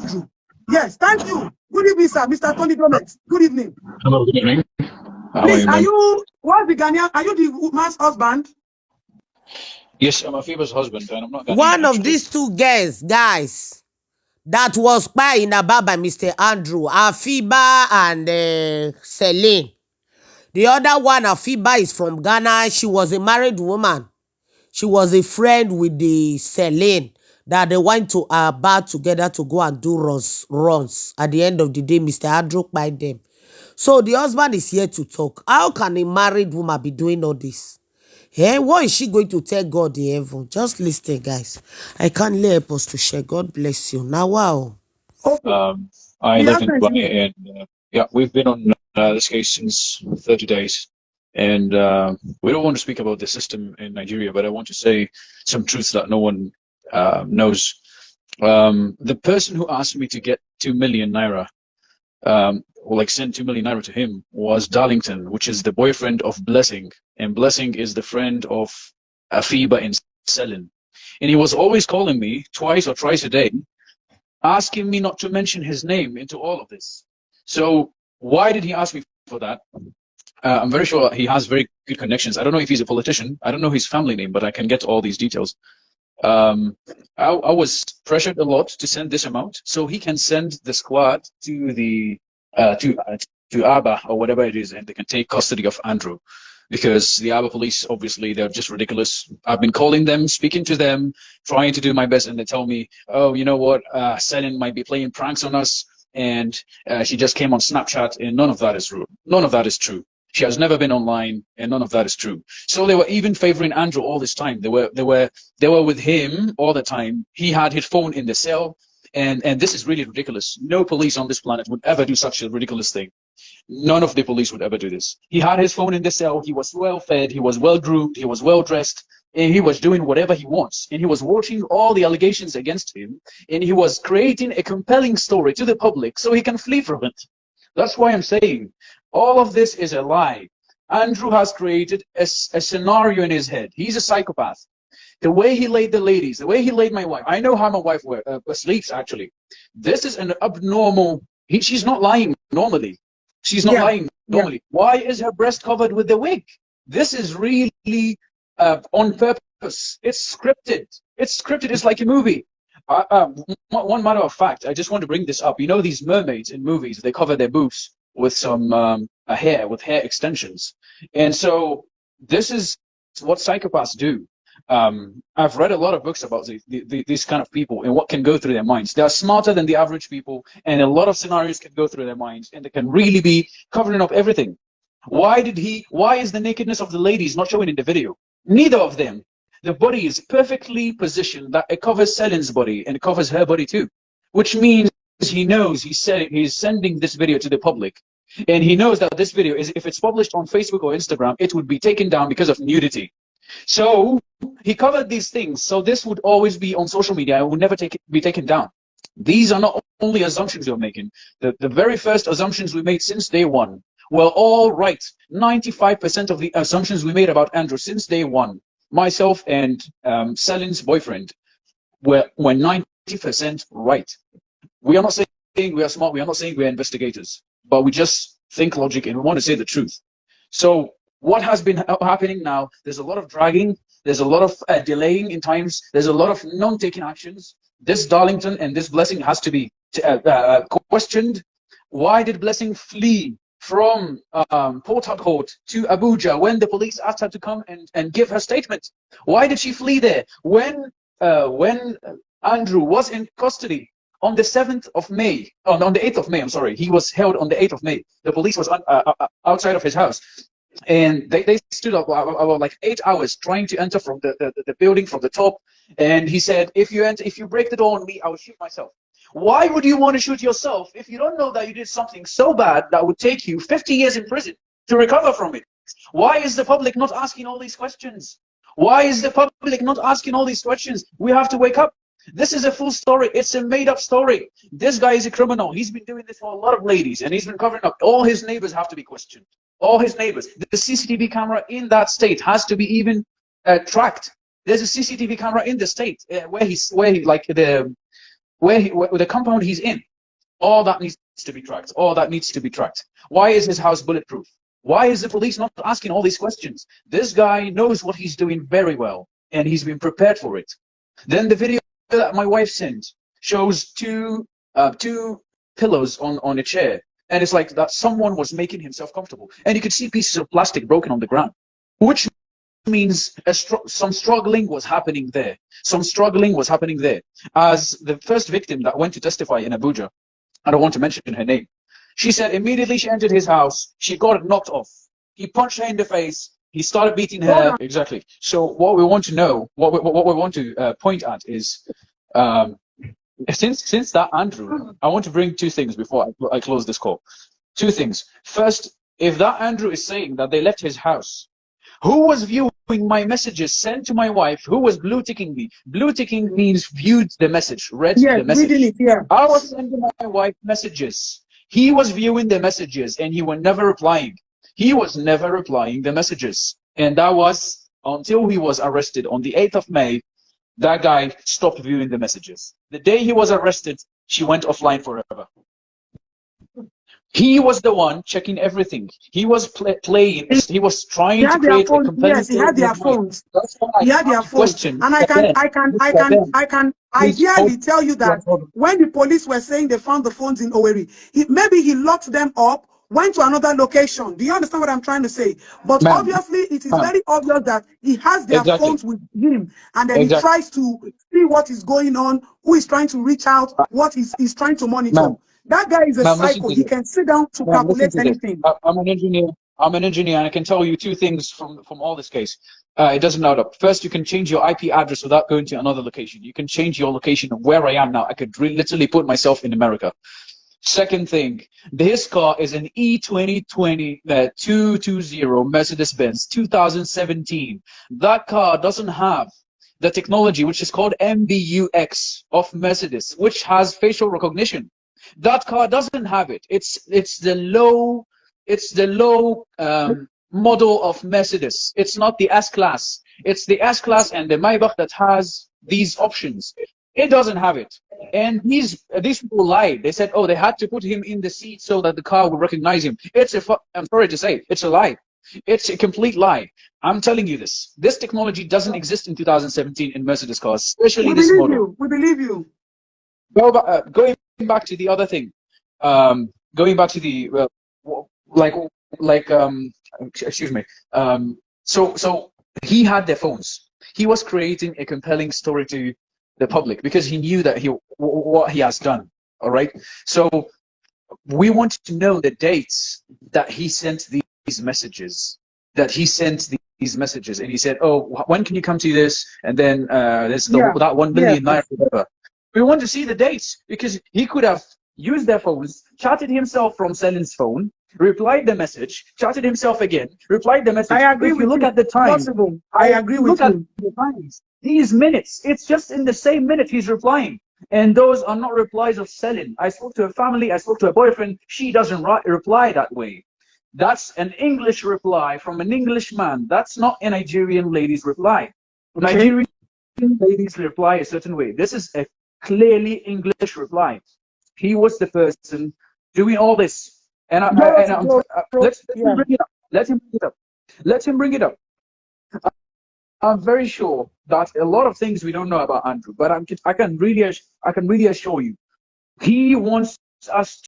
Andrew. Yes, thank you. Good evening, sir. Mr. Tony Gomez. Good evening. Hello, good evening. Please, are you the Ghanaian? Are you the man's husband? Yes, I'm Afiba's husband, and I'm not Ghanaian. One of these two guys that was by in Aba by Mr. Andrew, Afiba and Celine. The other one, Afiba, is from Ghana. She was a married woman. She was a friend with the Celine that they went to Aba together to go and do runs. At the end of the day, Mr. Andrew by them. So the husband is here to talk. How can a married woman be doing all this? Hey, what is she going to tell God in heaven? Just listen, guys. I can't help us to share. God bless you. Now, wow. I live in Dubai, and yeah, we've been on this case since 30 days. And we don't want to speak about the system in Nigeria, but I want to say some truths that no one knows. The person who asked me to get 2 million naira, or like send 2 million naira to him, was Darlington, which is the boyfriend of Blessing. And Blessing is the friend of Afiba and Celine. And he was always calling me twice or thrice a day, asking me not to mention his name into all of this. So why did he ask me for that? I'm very sure he has very good connections. I don't know if he's a politician. I don't know his family name, but I can get all these details. I was pressured a lot to send this amount so he can send the squad to the to Aba or whatever it is, and they can take custody of Andrew, because the Aba police, obviously, they're just ridiculous. I've been calling them, speaking to them, trying to do my best, and they tell me, oh, you know what, Celine might be playing pranks on us, and she just came on Snapchat, and none of that is true. None of that is true. She has never been online, and none of that is true. So they were even favoring Andrew all this time. They were with him all the time. He had his phone in the cell, and this is really ridiculous. No police on this planet would ever do such a ridiculous thing. None of the police would ever do this. He had his phone in the cell. He was well fed. He was well groomed. He was well dressed, and he was doing whatever he wants. And he was watching all the allegations against him, and he was creating a compelling story to the public so he can flee from it. That's why I'm saying all of this is a lie. Andrew has created a scenario in his head. He's a psychopath. The way he laid the ladies, the way he laid my wife. I know how my wife sleeps, actually. This is an abnormal. She's not lying normally. She's not lying normally. Yeah. Why is her breast covered with the wig? This is really on purpose. It's scripted. It's scripted. It's like a movie. One matter of fact, I just want to bring this up. You know, these mermaids in movies, they cover their boobs with some hair extensions. And so this is what psychopaths do. I've read a lot of books about these kind of people and what can go through their minds. They are smarter than the average people, and a lot of scenarios can go through their minds, and they can really be covering up everything. Why is the nakedness of the ladies not showing in the video? Neither of them. The body is perfectly positioned that it covers Celine's body and it covers her body too, which means he knows he's sending this video to the public, and he knows that this video is, if it's published on Facebook or Instagram, it would be taken down because of nudity. So he covered these things, so this would always be on social media and would never be taken down. These are not only assumptions we're making. The very first assumptions we made since day one were all right. 95% of the assumptions we made about Andrew since day one, myself and Celine's boyfriend, were 90% right. We are not saying we are smart. We are not saying we are investigators, but we just think logic and we want to say the truth. So what has been happening now, there's a lot of dragging, there's a lot of delaying in times, there's a lot of non-taking actions. This Darlington and this Blessing has to be questioned. Why did Blessing flee from Port Harcourt to Abuja when the police asked her to come and give her statement? Why did she flee there? When Andrew was in custody on the 7th of May, on the 8th of May, I'm sorry, he was held on the 8th of May. The police was outside of his house. And they stood up about like 8 hours trying to enter from the building from the top. And he said, if you break the door on me, I will shoot myself. Why would you want to shoot yourself if you don't know that you did something so bad that would take you 50 years in prison to recover from it? Why is the public not asking all these questions? Why is the public not asking all these questions? We have to wake up. This is a full story. It's a made-up story. This guy is a criminal. He's been doing this for a lot of ladies, and he's been covering up. All his neighbors have to be questioned. All his neighbors. The CCTV camera in that state has to be even tracked. There's a CCTV camera in the state where he like the where the compound he's in. All that needs to be tracked. All that needs to be tracked. Why is his house bulletproof? Why is the police not asking all these questions? This guy knows what he's doing very well, and he's been prepared for it. Then the video that my wife sent shows two pillows on a chair, and it's like that someone was making himself comfortable, and you could see pieces of plastic broken on the ground, which means some struggling was happening there. Some struggling was happening there. As the first victim that went to testify in Abuja, I don't want to mention her name, she said immediately she entered his house, she got knocked off. He punched her in the face. He started beating her. Exactly. So what we want to know, what we want to point at is, since that Andrew, I want to bring two things before I close this call. Two things. First, if that Andrew is saying that they left his house, who was viewing my messages sent to my wife? Who was blue ticking me? Blue ticking means viewed the message, read the message. Reading it, yeah. I was sending my wife messages. He was viewing the messages, and he was never replying. He was never replying the messages. And that was until he was arrested on the 8th of May. That guy stopped viewing the messages. The day he was arrested, she went offline forever. He was the one checking everything. He was playing. He was trying to create a compelling. Yes, he had their phones. He had their phones. And I can ideally tell you that when the police were saying they found the phones in Owerri, maybe he locked them up, went to another location. Do you understand what I'm trying to say? But obviously, it is very obvious that he has their phones with him, and then he tries to see what is going on, who is trying to reach out, what he's trying to monitor. That guy is a psycho. He can sit down to calculate anything. I'm an engineer. And I can tell you two things from all this case. It doesn't add up. First, you can change your IP address without going to another location. You can change your location of where I am now. I could literally put myself in America. Second thing, this car is an E2020 220 Mercedes-Benz 2017. That car doesn't have the technology which is called MBUX of Mercedes, which has facial recognition. That car doesn't have it. It's the low model of Mercedes. It's not the S-Class. It's the S-Class and the Maybach that has these options. It doesn't have it. And these people lied. They said, oh, they had to put him in the seat so that the car would recognize him. I'm sorry to say, it's a lie. It's a complete lie. I'm telling you this. This technology doesn't exist in 2017 in Mercedes cars, especially this model. We believe you. Going back to the other thing, going back to the excuse me. So he had their phones. He was creating a compelling story to the public because he knew that what he has done. All right. So we want to know the dates that he sent these messages. And he said, "Oh, when can you come to this?" And then there's that 1 million naira. Whatever. We want to see the dates because he could have used their phones, chatted himself from Selin's phone, replied the message, chatted himself again, replied the message. I agree if with you. Look you. at the time. Possible. I agree with you. Look at the times. These minutes. It's just in the same minute he's replying. And those are not replies of Selin. I spoke to a family. I spoke to a boyfriend. She doesn't reply that way. That's an English reply from an English man. That's not a Nigerian lady's reply. Okay. Nigerian ladies reply a certain way. This is a clearly English reply. He was the person doing all this. And let's bring it up. Let him bring it up. Let him bring it up. I'm very sure that a lot of things we don't know about Andrew, but I can really assure you, he wants us